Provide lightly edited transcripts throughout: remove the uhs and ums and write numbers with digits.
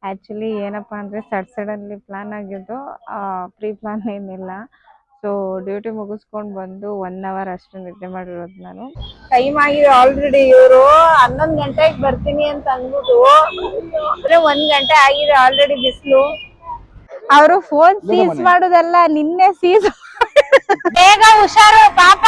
Actually ಏನಪ್ಪ ಅಂದರೆ suddenly plan ಆಗಿದ್ದು, ಪ್ರೀ ಪ್ಲ್ಯಾನ್ ಏನಿಲ್ಲ. ಸೊ ಡ್ಯೂಟಿ ಮುಗಿಸ್ಕೊಂಡು ಬಂದು 1 ಅವರ್ ಅಷ್ಟು ನಿದ್ದೆ ಮಾಡಿರೋದು ನಾನು. ಟೈಮ್ ಆಗಿದೆ ಆಲ್ರೆಡಿ. ಇವರು 11 ಗಂಟೆಗೆ ಬರ್ತೀನಿ ಅಂತ ಅಂದ್ಬಿಟ್ಟು ಅಂದ್ರೆ 1 ಗಂಟೆ ಆಗಿದೆ ಆಲ್ರೆಡಿ. ಬಿಸಿಲು. ಅವರು ಫೋನ್ ಸೀಸ್ ಮಾಡೋದಲ್ಲ, ನಿನ್ನೆ ಸೀಸ್. ಬೇಗ ಹುಷಾರು ಪಾಪ.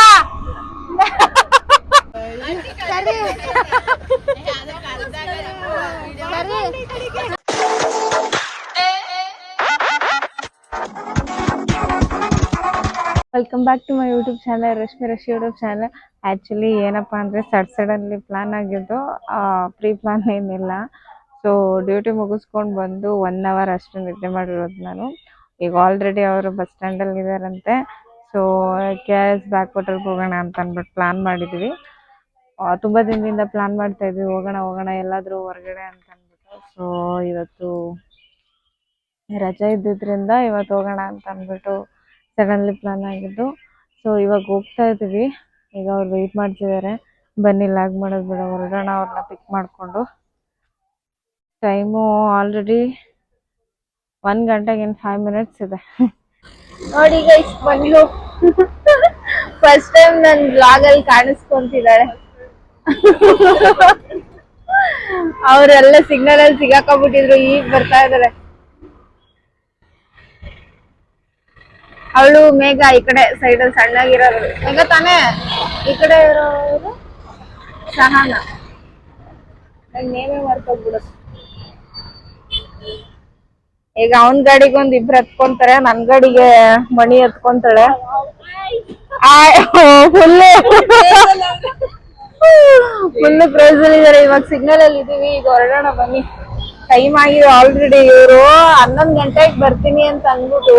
Welcome back to my YouTube channel, Rashmi YouTube channel. Actually ಏನಪ್ಪ ಅಂದರೆ ಸಡನ್ಲಿ ಪ್ಲ್ಯಾನ್ ಆಗಿದ್ದು, ಪ್ರೀ ಪ್ಲ್ಯಾನ್ ಏನಿಲ್ಲ. ಸೊ ಡ್ಯೂಟಿ ಮುಗಿಸ್ಕೊಂಡು ಬಂದು 1 ಅವರ್ ಅಷ್ಟು ನಿದ್ದೆ ಮಾಡಿರೋದು ನಾನು. ಈಗ ಆಲ್ರೆಡಿ ಅವರು ಬಸ್ ಸ್ಟ್ಯಾಂಡಲ್ಲಿ ಇದ್ದಾರಂತೆ. ಸೊ KRS ಬ್ಯಾಕ್ ವಾಟರ್ಗೆ ಹೋಗೋಣ ಅಂತ ಅಂದ್ಬಿಟ್ಟು ಪ್ಲ್ಯಾನ್ ಮಾಡಿದ್ವಿ. ತುಂಬ ದಿನದಿಂದ ಪ್ಲ್ಯಾನ್ ಮಾಡ್ತಾ ಇದ್ವಿ, ಹೋಗೋಣ ಎಲ್ಲಾದರೂ ಹೊರಗಡೆ ಅಂತ ಅಂದ್ಬಿಟ್ಟು. ಸೊ ಇವತ್ತು ರಜೆ ಇದ್ದಿದ್ದರಿಂದ ಇವತ್ತು ಹೋಗೋಣ ಅಂತ ಅಂದ್ಬಿಟ್ಟು ಸಡನ್ಲಿ ಪ್ಲ್ಯಾನ್ ಆಗಿದ್ದು. ಸೊ ಇವಾಗ ಹೋಗ್ತಾ ಇದ್ದೀವಿ. ಈಗ ಅವ್ರು ವೆಯ್ಟ್ ಮಾಡ್ತಿದ್ದಾರೆ, ಬನ್ನಿ ಲ್ಯಾಗ್ ಮಾಡೋದು ಬೇಡ, ಹೊರಡೋಣ ಅವ್ರನ್ನ ಪಿಕ್ ಮಾಡಿಕೊಂಡು. ಟೈಮು ಆಲ್ರೆಡಿ 1 ಗಂಟೆಗೆ 5 ಮಿನಿಟ್ಸ್ ಇದೆ. ನೋಡಿ ಗೈಸ್, ಬಂದು ಫಸ್ಟ್ ಟೈಮ್ ನನ್ನ ಬ್ಲಾಗಲ್ಲಿ ಕಾಣಿಸ್ಕೊಂತಿದ್ದಾಳೆ. ಅವರೆಲ್ಲ ಸಿಗ್ನಲ್ ಅಲ್ಲಿ ಸಿಗಾಕೊಂಡ್ಬಿಟ್ಟಿದ್ರು, ಈಗ ಬರ್ತಾ ಇದಾರೆ. ಅವಳು ಮೇಘ ಈ ಕಡೆ ಸೈಡ್ ಅಲ್ಲಿ ಸಣ್ಣಗಿರೋರು. ಮೇಘ ತಾನೇ ಈ ಕಡೆ ಇರೋರು ಸಹನ. ನೇಮೇ ಮರ್ತೋಗ್ಬಿಡು. ಈಗ ಅವನ್ ಗಾಡಿಗೆ ಒಂದ್ ಇಬ್ರು ಹತ್ಕೊಂತಾರೆ, ನನ್ ಗಾಡಿಗೆ ಮಣಿ ಹತ್ಕೊಂತಾಳೆ. ಫುಲ್ ಕ್ರೇಜ್ ಅಲ್ಲಿ ಇದಾರೆ. ಇವಾಗ ಸಿಗ್ನಲ್ ಅಲ್ಲಿ ಇದೀವಿ, ಈಗ ಹೊರಡೋಣ ಬನ್ನಿ. ಟೈಮ್ ಆಗಿದೆ ಆಲ್ರೆಡಿ. ಇವರು 11 ಗಂಟೆಗೆ ಬರ್ತೀನಿ ಅಂತ ಅಂದ್ಬಿಟ್ಟು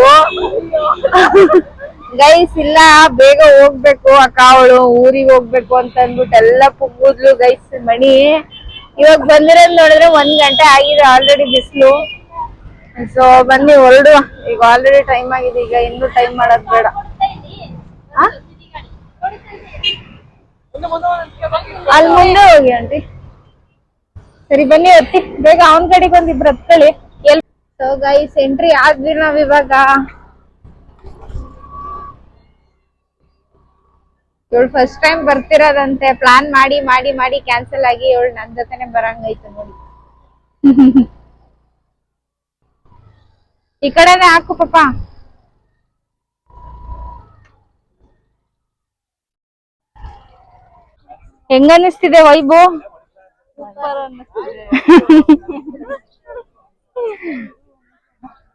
ಗೈಸ್ ಇಲ್ಲ ಬೇಗ ಹೋಗ್ಬೇಕು ಅಕ್ಕ, ಅವಳು ಊರಿಗೆ ಹೋಗ್ಬೇಕು ಅಂತ ಅಂದ್ಬಿಟ್ಟು ಎಲ್ಲ ಪುಗ್ಗುದ್ಲು ಗೈಸ್. ಮಣಿ ಇವಾಗ ಬಂದಿರೋದ್ ನೋಡಿದ್ರೆ 1 ಗಂಟೆ ಆಗಿದೆ ಆಲ್ರೆಡಿ. ಬಿಸಿಲು. ಸೊ ಬನ್ನಿ ಹೊರಡುವ. ಈಗ ಆಲ್ರೆಡಿ ಟೈಮ್ ಆಗಿದೆ, ಈಗ ಇನ್ನೂ ಟೈಮ್ ಮಾಡೋದ್ ಬೇಡ. ಅಲ್ಲಿ ಮುಂದೆ ಹೋಗಿ ಆಂಟಿ. ಸರಿ ಬನ್ನಿ ಹತ್ತಿ, ಬೇಗ ಅವನ್ ಕಡೆಗೆ ಒಂದ್ ಇಬ್ರು ಹತ್ಕೊಳ್ಳಿ. ಸೊ ಗೈಸ್ ಎಂಟ್ರಿ ಆದ್ವಿ ನಾವ್ ಇವಾಗ. ಇವಳು ಫಸ್ಟ್ ಟೈಮ್ ಬರ್ತಿರೋದಂತೆ. ಪ್ಲಾನ್ ಮಾಡಿ ಮಾಡಿ ಮಾಡಿ ಕ್ಯಾನ್ಸಲ್ ಆಗಿ ಇವಳು ನನ್ ಜೊತೆನೆ ಬರಂಗೈತೆ ನೋಡಿ. ಈ ಕಡೆನೆ ಹಾಕು ಪಾಪ. ಹೆಂಗನ್ನಿಸ್ತಿದೆ ವೈಬು?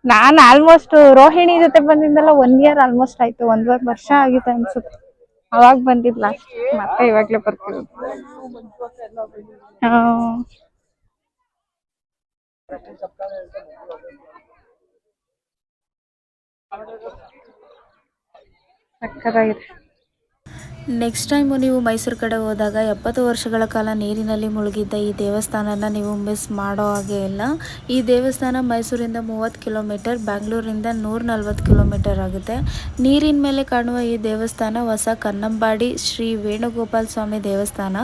ನಾನ್ ಆಲ್ಮೋಸ್ಟ್ ರೋಹಿಣಿ ಜೊತೆ ಬಂದಿದ್ದಲ್ಲ 1 ಇಯರ್ ಆಲ್ಮೋಸ್ಟ್ ಆಯ್ತು. 1.5 ವರ್ಷ ಆಗಿತ್ತು ಅನ್ಸುತ್ತೆ. ಅವಾಗ ಬಂದಿದ್ ಲಾಸ್ಟ್, ಮತ್ತೆ ಇವಾಗ್ಲೇ ಬರ್ತಿರೋದು. ಸಕ್ಕತ್ತಾಗಿದೆ. ನೆಕ್ಸ್ಟ್ ಟೈಮು ನೀವು ಮೈಸೂರು ಕಡೆ ಹೋದಾಗ 70 ವರ್ಷಗಳ ಕಾಲ ನೀರಿನಲ್ಲಿ ಮುಳುಗಿದ್ದ ಈ ದೇವಸ್ಥಾನನ ನೀವು ಮಿಸ್ ಮಾಡೋ ಹಾಗೆ ಇಲ್ಲ. ಈ ದೇವಸ್ಥಾನ ಮೈಸೂರಿಂದ 30 ಕಿಲೋಮೀಟರ್, ಬ್ಯಾಂಗ್ಳೂರಿಂದ 140 ಕಿಲೋಮೀಟರ್ ಆಗುತ್ತೆ. ನೀರಿನ ಮೇಲೆ ಕಾಣುವ ಈ ದೇವಸ್ಥಾನ ಹೊಸ ಕನ್ನಂಬಾಡಿ ಶ್ರೀ ವೇಣುಗೋಪಾಲ ಸ್ವಾಮಿ ದೇವಸ್ಥಾನ.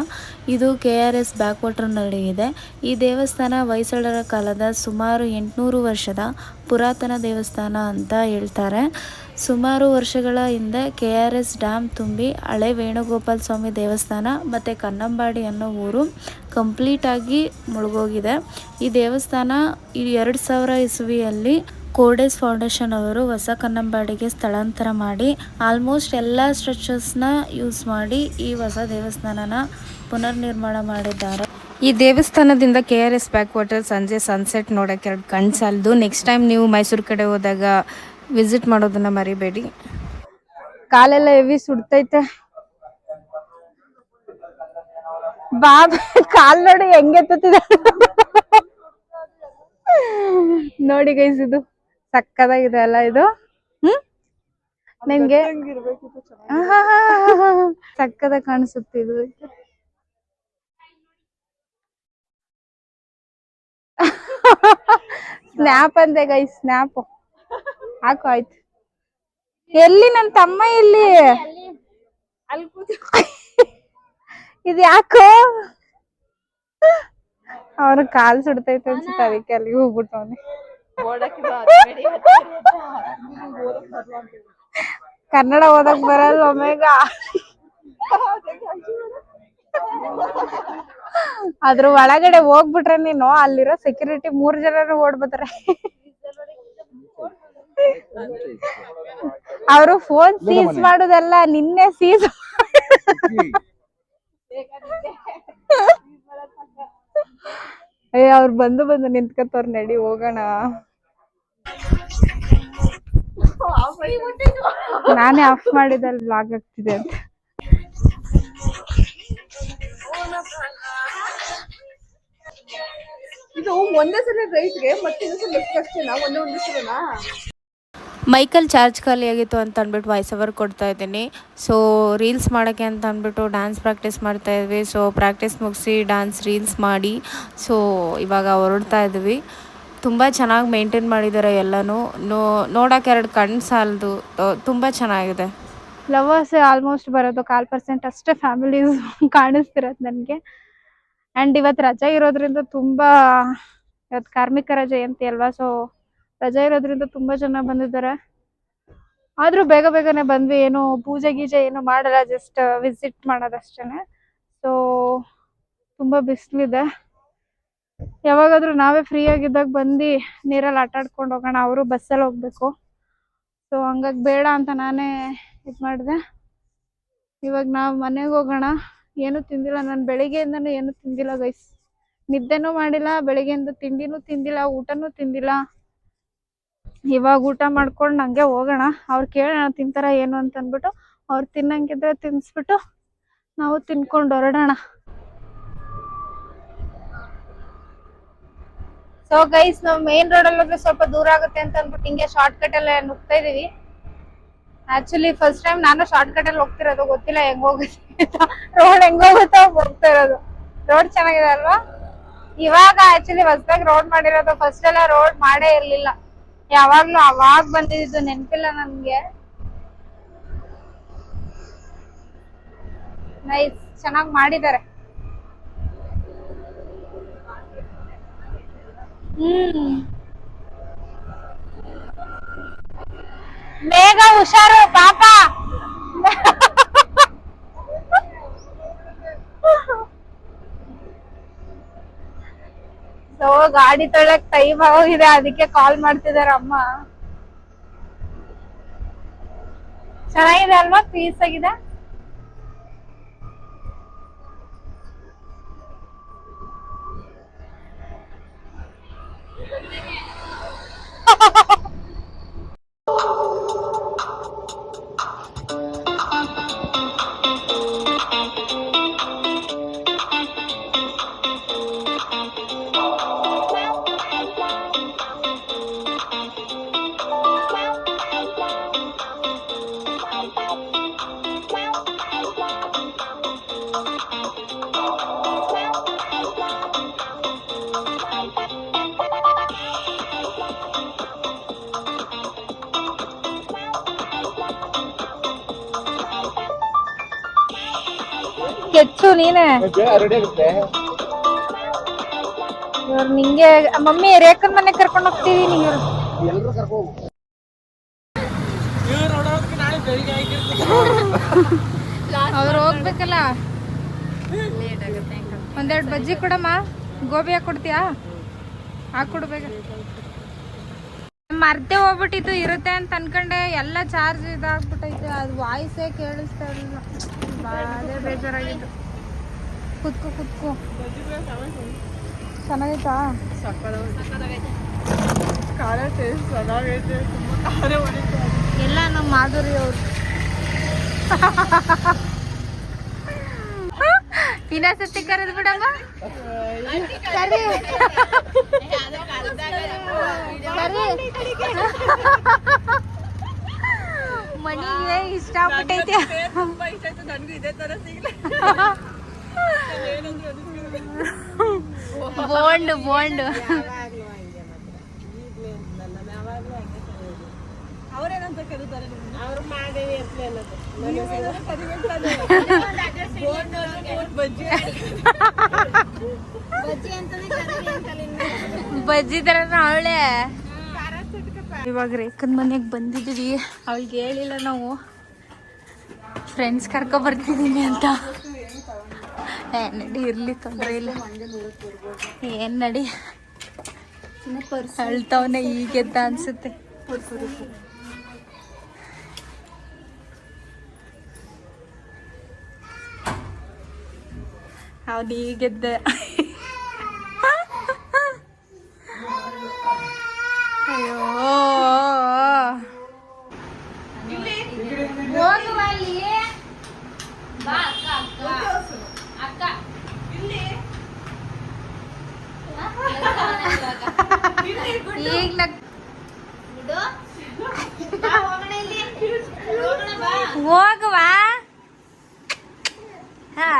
ಇದು KRS ಬ್ಯಾಕ್ ವಾಟರ್ನಲ್ಲಿ ಇದೆ. ಈ ದೇವಸ್ಥಾನ ಹೊಯ್ಸಳರ ಕಾಲದ ಸುಮಾರು 800 ವರ್ಷದ ಪುರಾತನ ದೇವಸ್ಥಾನ ಅಂತ ಹೇಳ್ತಾರೆ. ಸುಮಾರು ವರ್ಷಗಳ ಹಿಂದೆ KRS ಡ್ಯಾಮ್ ತುಂಬಿ ಹಳೆ ವೇಣುಗೋಪಾಲ ಸ್ವಾಮಿ ದೇವಸ್ಥಾನ ಮತ್ತು ಕನ್ನಂಬಾಡಿ ಅನ್ನೋ ಊರು ಕಂಪ್ಲೀಟಾಗಿ ಮುಳುಗೋಗಿದೆ. ಈ ದೇವಸ್ಥಾನ 2000 ಇಸವಿಯಲ್ಲಿ ಕೋಡೆಸ್ ಫೌಂಡೇಶನ್ ಅವರು ಹೊಸ ಕನ್ನಂಬಾಡಿಗೆ ಸ್ಥಳಾಂತರ ಮಾಡಿ ಆಲ್ಮೋಸ್ಟ್ ಎಲ್ಲ ಸ್ಟ್ರಕ್ಚರ್ಸ್ನ ಯೂಸ್ ಮಾಡಿ ಈ ಹೊಸ ದೇವಸ್ಥಾನನ ಪುನರ್ನಿರ್ಮಾಣ ಮಾಡಿದ್ದಾರೆ. ಈ ದೇವಸ್ಥಾನದಿಂದ KRS ಬ್ಯಾಕ್ ವಾಟರ್ ಸಂಜೆ ಸನ್ಸೆಟ್ ನೋಡೋಕ್ಕೆ 2 ಕಣ್ಣು ಸಾಲದು. ನೆಕ್ಸ್ಟ್ ಟೈಮ್ ನೀವು ಮೈಸೂರು ಕಡೆ ಹೋದಾಗ ವಿಸಿಟ್ ಮಾಡೋದನ್ನ ಮರಿಬೇಡಿ. ಕಾಲೆಲ್ಲ ಹೆವಿ ಸುಡ್ತೈತೆ. ಬಾಬಾ ಕಾಲ್ ನೋಡಿ ಹೆಂಗೆತ್ತಿದೆ ನೋಡಿ ಗೈಸ್, ಇದು ಸಕ್ಕದಾಗಿದೆ ಅಲ್ಲ ಇದು. ನಿಮ್ಗೆ ಸಕ್ಕದ ಕಾಣಿಸುತ್ತೆ ಇದು. ಸ್ನ್ಯಾಪ್ ಅಂದೆ ಗೈಸ್, ಸ್ನ್ಯಾಪ್ ಹಾಕು. ಆಯ್ತು. ಎಲ್ಲಿ ನನ್ ತಮ್ಮ? ಎಲ್ಲಿ ಇದು ಯಾಕೋ ಅವ್ರ ಕಾಲ್ ಸುಡ್ತೈತೆ ಅನ್ಸುತ್ತೆ, ಅದಕ್ಕೆ ಅಲ್ಲಿಗೆ ಹೋಗ್ಬಿಟ್ಟವನೆ. ಕನ್ನಡ ಓದಕ್ ಬರಲ್ಲ ಒಮ್ಮೆಗ. ಅದ್ರ ಒಳಗಡೆ ಹೋಗ್ಬಿಟ್ರೆ ನೀನು ಅಲ್ಲಿರೋ ಸೆಕ್ಯೂರಿಟಿ 3 ಜನರು ಓಡ್ಬತ್ತಾರೆ. ಅವರು ಫೋನ್ ಸೀಸ್ ಮಾಡುದಲ್ಲ, ನಿನ್ನೆ ಸೀಸ್ ಅವ್ರು ಬಂದು ನಿಂತ್ಕತ್ತವ್ರ. ನಡಿ ಹೋಗೋಣ. ನಾನೇ ಆಫ್ ಮಾಡಿದಲ್ಲಿ ಬ್ಲಾಗ್ ಆಗ್ತಿದೆ ಅಂತ. ಇದು ಒಂದೇ ಸಲ ರೈಟ್ಗೆ ಮತ್ತೆ ಇನ್ನೊಂದು ಲೆಫ್ಟ್ ಅಷ್ಟೇನಾ? ಒಂದೇ ಸಲನಾ? ಮೈಕಲ್ ಚಾರ್ಜ್ ಖಾಲಿಯಾಗಿತ್ತು ಅಂತ ಅಂದ್ಬಿಟ್ಟು ವಾಯ್ಸ್ ಓವರ್ ಕೊಡ್ತಾ ಇದ್ದೀನಿ. ಸೊ ರೀಲ್ಸ್ ಮಾಡೋಕ್ಕೆ ಅಂತ ಅಂದ್ಬಿಟ್ಟು ಡ್ಯಾನ್ಸ್ ಪ್ರಾಕ್ಟೀಸ್ ಮಾಡ್ತಾಯಿದ್ವಿ. ಸೊ ಪ್ರಾಕ್ಟೀಸ್ ಮುಗಿಸಿ ಡ್ಯಾನ್ಸ್ ರೀಲ್ಸ್ ಮಾಡಿ ಸೊ ಇವಾಗ ಹೊರಡ್ತಾ ಇದ್ವಿ. ತುಂಬ ಚೆನ್ನಾಗಿ ಮೇಂಟೈನ್ ಮಾಡಿದ್ದಾರೆ ಎಲ್ಲನೂ. ನೋಡೋಕೆ 2 ಕಣ್ಣು ಸಾಲದು, ತುಂಬ ಚೆನ್ನಾಗಿದೆ. ಲವರ್ಸ್ ಆಲ್ಮೋಸ್ಟ್ ಬರೋದು 1% ಅಷ್ಟೇ ಫ್ಯಾಮಿಲೀಸ್ ಕಾಣಿಸ್ತಿರೋದು ನನಗೆ. ಆ್ಯಂಡ್ ಇವತ್ತು ರಜೆ ಇರೋದ್ರಿಂದ ತುಂಬ, ಇವತ್ತು ಕಾರ್ಮಿಕರ ಜಯಂತಿ ಅಲ್ವಾ, ಸೊ ರಜೆ ಇರೋದ್ರಿಂದ ತುಂಬ ಜನ ಬಂದಿದ್ದಾರೆ. ಆದರೂ ಬೇಗನೆ ಬಂದ್ವಿ. ಏನು ಪೂಜೆ ಗೀಜೆ ಏನು ಮಾಡಲ್ಲ, ಜಸ್ಟ್ ವಿಸಿಟ್ ಮಾಡೋದಷ್ಟೇ. ಸೊ ತುಂಬ ಬಿಸಿಲಿದೆ. ಯಾವಾಗಾದ್ರೂ ನಾವೇ ಫ್ರೀ ಆಗಿದ್ದಾಗ ಬಂದು ನೀರಲ್ಲಿ ಆಟ ಆಡ್ಕೊಂಡು ಹೋಗೋಣ. ಅವರು ಬಸ್ಸಲ್ಲಿ ಹೋಗ್ಬೇಕು. ಸೊ ಹಂಗಾಗಿ ಬೇಡ ಅಂತ ನಾನೇ ಇದು ಮಾಡಿದೆ. ಇವಾಗ ನಾವು ಮನೆಗೆ ಹೋಗೋಣ. ಏನೂ ತಿಂದಿಲ್ಲ ನಾನು, ಬೆಳಿಗ್ಗೆಯಿಂದನೂ ಏನೂ ತಿಂದಿಲ್ಲ ಗೈಸ್. ನಿದ್ದೆನೂ ಮಾಡಿಲ್ಲ, ಬೆಳಿಗ್ಗೆಯಿಂದ ತಿಂಡಿನೂ ತಿಂದಿಲ್ಲ, ಊಟನೂ ತಿಂದಿಲ್ಲ. ಇವಾಗ ಊಟ ಮಾಡ್ಕೊಂಡು ಹಂಗೆ ಹೋಗೋಣ. ಅವ್ರು ಕೇಳೋಣ ತಿಂತಾರ ಏನು ಅಂತ ಅಂದ್ಬಿಟ್ಟು, ಅವ್ರು ತಿನ್ನಂಗಿದ್ರೆ ತಿನ್ನಿಸ್ಬಿಟ್ಟು ನಾವು ತಿನ್ಕೊಂಡು ಹೊರಡೋಣ. ಸೊ ಗೈಸ್, ನಾವು ಮೇನ್ ರೋಡಲ್ಲಿ ಹೋದ್ರೆ ಸ್ವಲ್ಪ ದೂರ ಆಗುತ್ತೆ ಅಂತ ಅಂದ್ಬಿಟ್ಟು ಹಿಂಗೆ ಶಾರ್ಟ್ ಕಟ್ ಅಲ್ಲೇ ನುಗ್ತಾ ಇದೀವಿ. ಆಕ್ಚುಲಿ ಫಸ್ಟ್ ಟೈಮ್ ನಾನು ಶಾರ್ಟ್ ಕಟ್ ಅಲ್ಲಿ ಹೋಗ್ತಿರೋದು, ಗೊತ್ತಿಲ್ಲ ಹೆಂಗ್ ಹೋಗುತ್ತೆ ರೋಡ್ ಹೆಂಗ್ ಹೋಗುತ್ತೋ ಹೋಗ್ತಾ ಇರೋದು. ರೋಡ್ ಚೆನ್ನಾಗಿದೆ ಅಲ್ವಾ? ಇವಾಗ ಆಕ್ಚುಲಿ ಹೊಸದಾಗಿ ರೋಡ್ ಮಾಡಿರೋದು. ಫಸ್ಟ್ ಎಲ್ಲ ರೋಡ್ ಮಾಡೇ ಇರ್ಲಿಲ್ಲ. ಯಾವಾಗ್ಲೂ ಅವಾಗ ಬಂದಿದ್ದು ನೆನಪಿಲ್ಲ ನನ್ಗೆ. ನೈಸ್, ಚೆನ್ನಾಗಿ ಮಾಡಿದ್ದಾರೆ. ಬೇಗ ಹುಷಾರು ಪಾಪ. ಸೊ ಗಾಡಿ ತೊಳಕ್ ಟೈಮ್ ಆಗೋಗಿದೆ, ಅದಕ್ಕೆ ಕಾಲ್ ಮಾಡ್ತಿದಾರ ಅಮ್ಮ. ಚೆನ್ನಾಗಿದೆ ಅಲ್ವಾ? ಪೀಸ್ ಆಗಿದೆ. ಕೆಚ್ಚು ನೀನೆ. ಇವ್ರು ನಿಂಗೆ ಮಮ್ಮಿ ರೇಖನ್ ಮನೆ ಕರ್ಕೊಂಡು ಹೋಗ್ತೀವಿ. ನೀವು ಅವ್ರು ಹೋಗ್ಬೇಕಲ್ಲ. ಒಂದೆರಡು ಬಜ್ಜಿ ಕೊಡಮ್ಮ. ಗೋಬಿ ಹಾಕೊಡ್ತೀಯಾ? ಹಾಕೊಡ್ಬೇಕ. ಮರ್ತೆ ಹೋಗ್ಬಿಟ್ಟಿದ್ದು ಇರುತ್ತೆ ಅಂತ ಅನ್ಕೊಂಡೆ. ಎಲ್ಲ ಚಾರ್ಜ್ ಇದಾಗ್ಬಿಟ್ಟೈತೆ. ಅದು ವಾಯ್ಸೇ ಕೇಳಿಸ್ತಾ ಇರಲಿಲ್ಲ. ಅದೇ ಬೇಜಾರಾಗಿದ್ದು. ಕುತ್ಕೋ. ಚೆನ್ನಾಗೈತಾ? ಎಲ್ಲ ನಮ್ಮ ಮಾಧುರಿ ಅವರು. ಇನ್ನೊಂದ್ಸತಿ ಕರೆದು ಬಿಡಮ್ಮ. ಸರಿ ಮನಿಗೆ ಇಷ್ಟ ಆಗ್ಬಿಟ್ಟೈತೆ. ಬೋಂಡ್ ಅವ್ರೇನಂತ ಕರೀತಾರೆ ಅವ್ರು ಮಾದೇವಿ ಅಂತ ಅನ್ನೋದು. ಬಜ್ಜಿ ಬಜ್ಜಿ ತರನ ಅವಳೆ. ಇವಾಗ ರೇಖನ್ ಮನೆಗೆ ಬಂದಿದ್ದೀವಿ. ಅವಳಿಗೆ ಹೇಳಿಲ್ಲ ನಾವು ಫ್ರೆಂಡ್ಸ್ ಕರ್ಕೊ ಬರ್ತಿದ್ದೀನಿ ಅಂತ. ನಡಿ ಇರ್ಲಿ, ತೊಂದರೆ ಇಲ್ಲ. ಏನ್ ನಡಿ ಅಳ್ತಾವನೆ ಈಗೆದ್ದ ಅನ್ಸುತ್ತೆ. ಅವನು ಈಗೆದ್ದ. ಅಯ್ಯೋ ಈಗ ಹೋಗವಾ. ಹಾ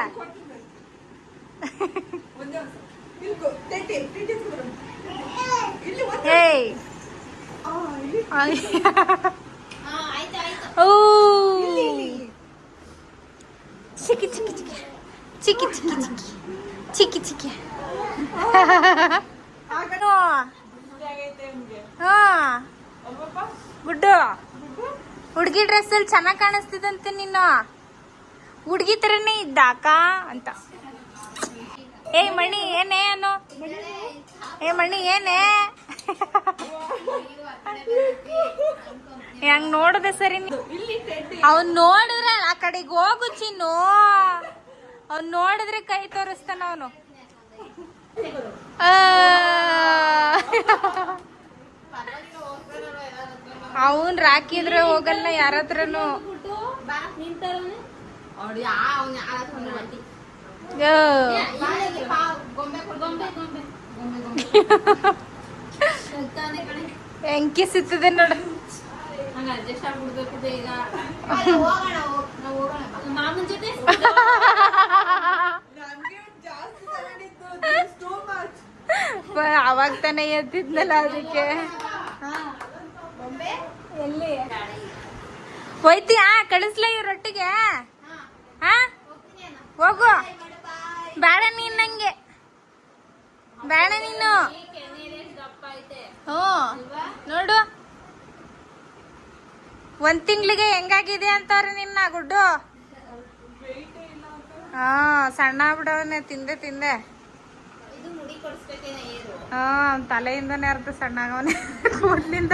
ಏಯ್ ಓ ಚಿಕ್ಕಿ ಚಿಕ್ಕಿ ಚಿಕ್ಕಿ ಚಿಕ್ಕಿ ಚಿಕ್ಕಿ ಚಿಕ್ಕಿ ಚಿಕ್ಕಿ ಚಿಕ್ಕಿ. ಹಾ ಗುಡ್ಡು, ಹುಡುಗಿ ಡ್ರೆಸ್ಸಲ್ಲಿ ಚೆನ್ನಾಗಿ ಕಾಣಿಸ್ತಿದಂತೆ ನೀನು. ಹುಡುಗಿ ಥರನೇ ಇದ್ದಾಕ ಅಂತ. ಏಯ್ ಮಣಿ ಏನೇ ಅನು, ಏ ಮಣಿ ಏನೇ ಹೆಂಗ್ ನೋಡದೆ ಸರಿ. ಅವ್ನ್ ನೋಡಿದ್ರೆ ಆ ಕಡೆಗೆ ಹೋಗು ಚಿನ್ನು. ಅವ್ನ್ ನೋಡಿದ್ರೆ ಕೈ ತೋರಿಸ್ತಾನ ಅವನು. ಅವನ್ ರಾಕಿದ್ರೆ ಹೋಗಲ್ಲ ಯಾರ ಹತ್ರನು. ಎಂಕಿ ಸಿತ್ತದೆ ನೋಡು. ಅವಾಗ ತಾನೇ ಎದ್ದಿದ್ನಲ್ಲ ಅದಕ್ಕೆ. ಎಲ್ಲಿ ಹೋಯ್ತೀಯಾ? ಕಳಿಸ್ಲ ಇವ್ರೊಟ್ಟಿಗೆ. ಹಾ ಹೋಗು. ಬೇಡ ನೀನ್ ನಂಗೆ, ಬೇಡ ನೀನು. ಹ್ಞೂ ನೋಡು, 1 ತಿಂಗಳಿಗೆ ಹೆಂಗಾಗಿದೆ ಅಂತಾರ ನಿನ್ನ ಗುಡ್ಡು. ಹಾ ಸಣ್ಣ ಆಗ್ಬಿಡವನೆ ತಿಂದೆ ತಿಂದೆ. ಹಾ ತಲೆಯಿಂದನೇ ಅರ್ಧ ಸಣ್ಣ ಆಗವನೆ ಕೂದಲಿಂದ.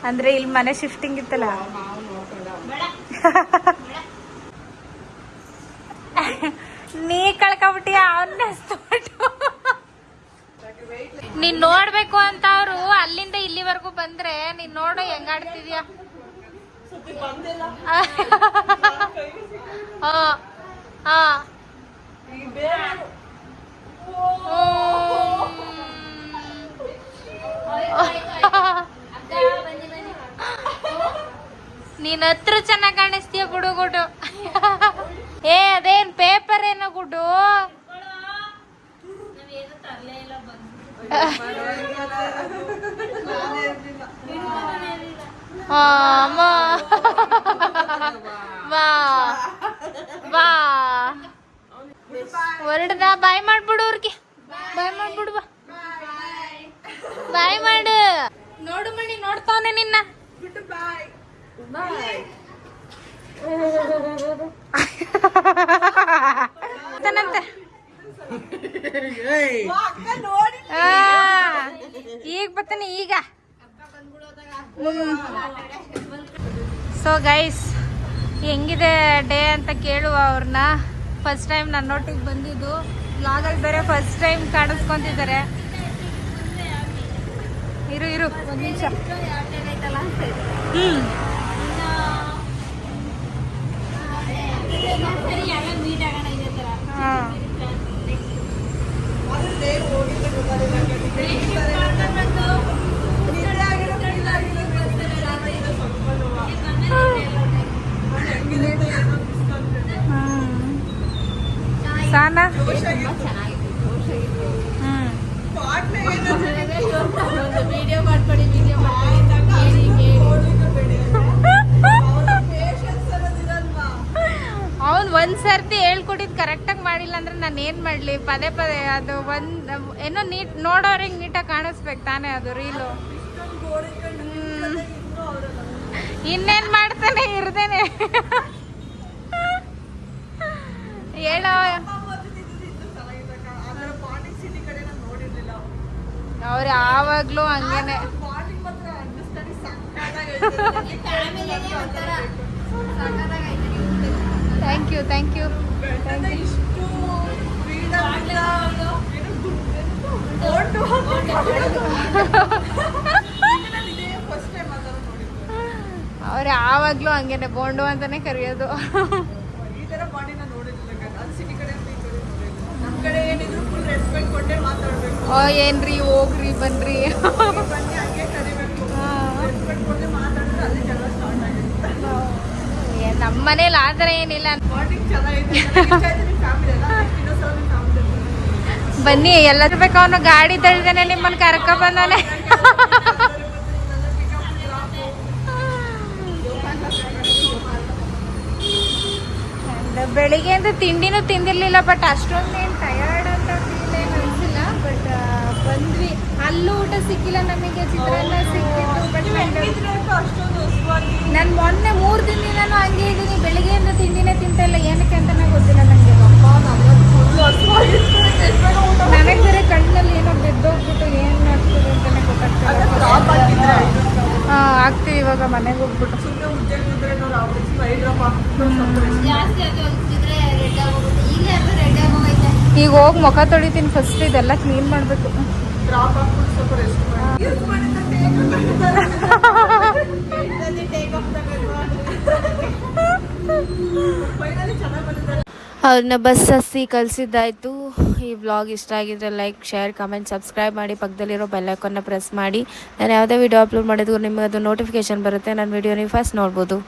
ಅಂದ್ರೆ ಇಲ್ಲಿ ಮನೆ ಶಿಫ್ಟಿಂಗ್ ಇತ್ತಲ್ಲ. ನೀ ಕಳ್ಕೊಬಿಟ್ಟಿಯ ಅವನ್ನ. ನೀನ್ ನೋಡ್ಬೇಕು ಅಂತ ಅವ್ರು ಅಲ್ಲಿಂದ ಇಲ್ಲಿವರೆಗೂ ಬಂದ್ರೆ ನೀನ್ ನೋಡು ಹೆಂಗಾಡ್ತಿದ್ಯಾ. ನೀನ್ ಹತ್ರ ಚೆನ್ನಾಗ್ ಕಾಣಿಸ್ತೀಯ ಬಿಡು ಗುಡ್ಡು. ಏ ಅದೇನ್ ಪೇಪರ್ ಏನೋ ಗುಡ್ಡು. ಹೊರಡ್ದ ಬಾಯ್ ಮಾಡ್ಬಿಡು ಅವ್ರಿಗೆ. ಬಾಯ್ ಮಾಡ್ಬಿಡು. ಬಾಯ್ ಮಾಡು. ನೋಡು ಮಣಿ ನೋಡ್ತಾವನೆ ನಿನ್ನ. ಈಗ ಬರ್ತಾನೆ ಈಗ. ಸೊ ಗೈಸ್ ಹೆಂಗಿದೆ ಡೇ ಅಂತ ಕೇಳುವ ಅವ್ರನ್ನ. ಫಸ್ಟ್ ಟೈಮ್ ನನ್ನೊಟ್ಟಿಗೆ ಬಂದಿದ್ದು. ವ್ಲಾಗಲ್ಲಿ ಬೇರೆ ಫಸ್ಟ್ ಟೈಮ್ ಕಾಣಿಸ್ಕೊಂತಿದ್ದಾರೆ. ಇರು ಇರು ಒಂದು ನಿಮಿಷ. ಸಾನಾ ವಿಡಿಯೋ ಮಾಡ್ಕೊಡಿ. ಸರ್ತಿ ಹೇಳ್ಕೊಟ್ಟಿದ್ದು ಕರೆಕ್ಟಾಗಿ ಮಾಡಿಲ್ಲ ಅಂದ್ರೆ ನಾನು ಏನು ಮಾಡಲಿ? ಪದೇ ಪದೇ ಅದು ಏನೋ ನೀಟ್ ನೋಡೋರಿಗೆ ನೀಟಾಗಿ ಕಾಣಿಸ್ಬೇಕು ತಾನೇ ಅದು ರೀಲು. ಇನ್ನೇನು ಮಾಡ್ತಾನೆ ಇರ್ದೇನೆ ಹೇಳೋ. ಅವ್ರು ಯಾವಾಗ್ಲೂ ಹಂಗೇನೆ. Thank you thank you. ಅವ್ರು ಯಾವಾಗ್ಲೂ ಹಂಗೇನೆ ಬೋಂಡು ಅಂತಾನೆ ಕರೆಯೋದು. ಓ ಏನ್ರಿ ಹೋಗ್ರಿ ಬನ್ರಿ. ನಮ್ಮ ಮನೇಲಿ ಆ ಥರ ಏನಿಲ್ಲ. ಬನ್ನಿ ಎಲ್ಲರೂ ಬೇಕು. ಅವನು ಗಾಡಿ ತಳ್ದೇನೆ ನಿಮ್ಮನ್ನ ಕರ್ಕ ಬಂದಾನೆ. ಬೆಳಿಗ್ಗೆಯಿಂದ ತಿಂಡಿನೂ ತಿಂದಿರ್ಲಿಲ್ಲ, ಬಟ್ ಅಷ್ಟೊಂದೇನು ಟಯರ್ಡ್ ಅಂತ ಫೀಲ್ ಏನು ಅನಿಸಿಲ್ಲ. ಬಟ್ ಬಂದ್ವಿ. ಅಲ್ಲೂ ಊಟ ಸಿಕ್ಕಿಲ್ಲ ನಮಗೆ, ಚಿತ್ರಾನ್ನ ಸಿಕ್ಕಿತ್ತು. ಬಟ್ ನಾನು ಮೊನ್ನೆ 3 ದಿನದಿಂದನೂ ಹಂಗೆ ಇದ್ದೀನಿ. ಬೆಳಿಗ್ಗೆಯಿಂದ ತಿಂಡಿನೇ ತಿಂತಾ ಇಲ್ಲ, ಏನಕ್ಕೆ ಅಂತಾನೆ ಗೊತ್ತಿಲ್ಲ ನನಗೆ. ನನಗೆ ಬೇರೆ ಕಣ್ಣಲ್ಲಿ ಏನೋ ಬೆದ್ದೋಗ್ಬಿಟ್ಟು ಏನು ಆಗ್ತದೆ ಅಂತಾನೆ ಗೊತ್ತಾಗ್ತದೆ. ಆಗ್ತೀವಿ ಇವಾಗ ಮನೆಗೆ ಹೋಗ್ಬಿಟ್ಟು. ಈಗ ಹೋಗಿ ಮುಖ ತೊಳಿತೀನಿ ಫಸ್ಟ್. ಇದೆಲ್ಲ ಕ್ಲೀನ್ ಮಾಡಬೇಕು. ಅವ್ರನ್ನ ಬಸ್ ಹಸಿ ಕಳಿಸಿದ್ದಾಯಿತು. ಈ ವ್ಲಾಗ್ ಇಷ್ಟ ಆಗಿದ್ರೆ ಲೈಕ್, ಶೇರ್, ಕಮೆಂಟ್, ಸಬ್ಸ್ಕ್ರೈಬ್ ಮಾಡಿ. ಪಕ್ಕದಲ್ಲಿರೋ ಬೆಲ್ಲೈಕನ್ನ ಪ್ರೆಸ್ ಮಾಡಿ. ನಾನು ಯಾವುದೇ ವಿಡಿಯೋ ಅಪ್ಲೋಡ್ ಮಾಡಿದ್ರು ನಿಮಗೆ ಅದು ನೋಟಿಫಿಕೇಶನ್ ಬರುತ್ತೆ. ನನ್ನ ವಿಡಿಯೋ ನೀವು ಫಸ್ಟ್ ನೋಡ್ಬೋದು.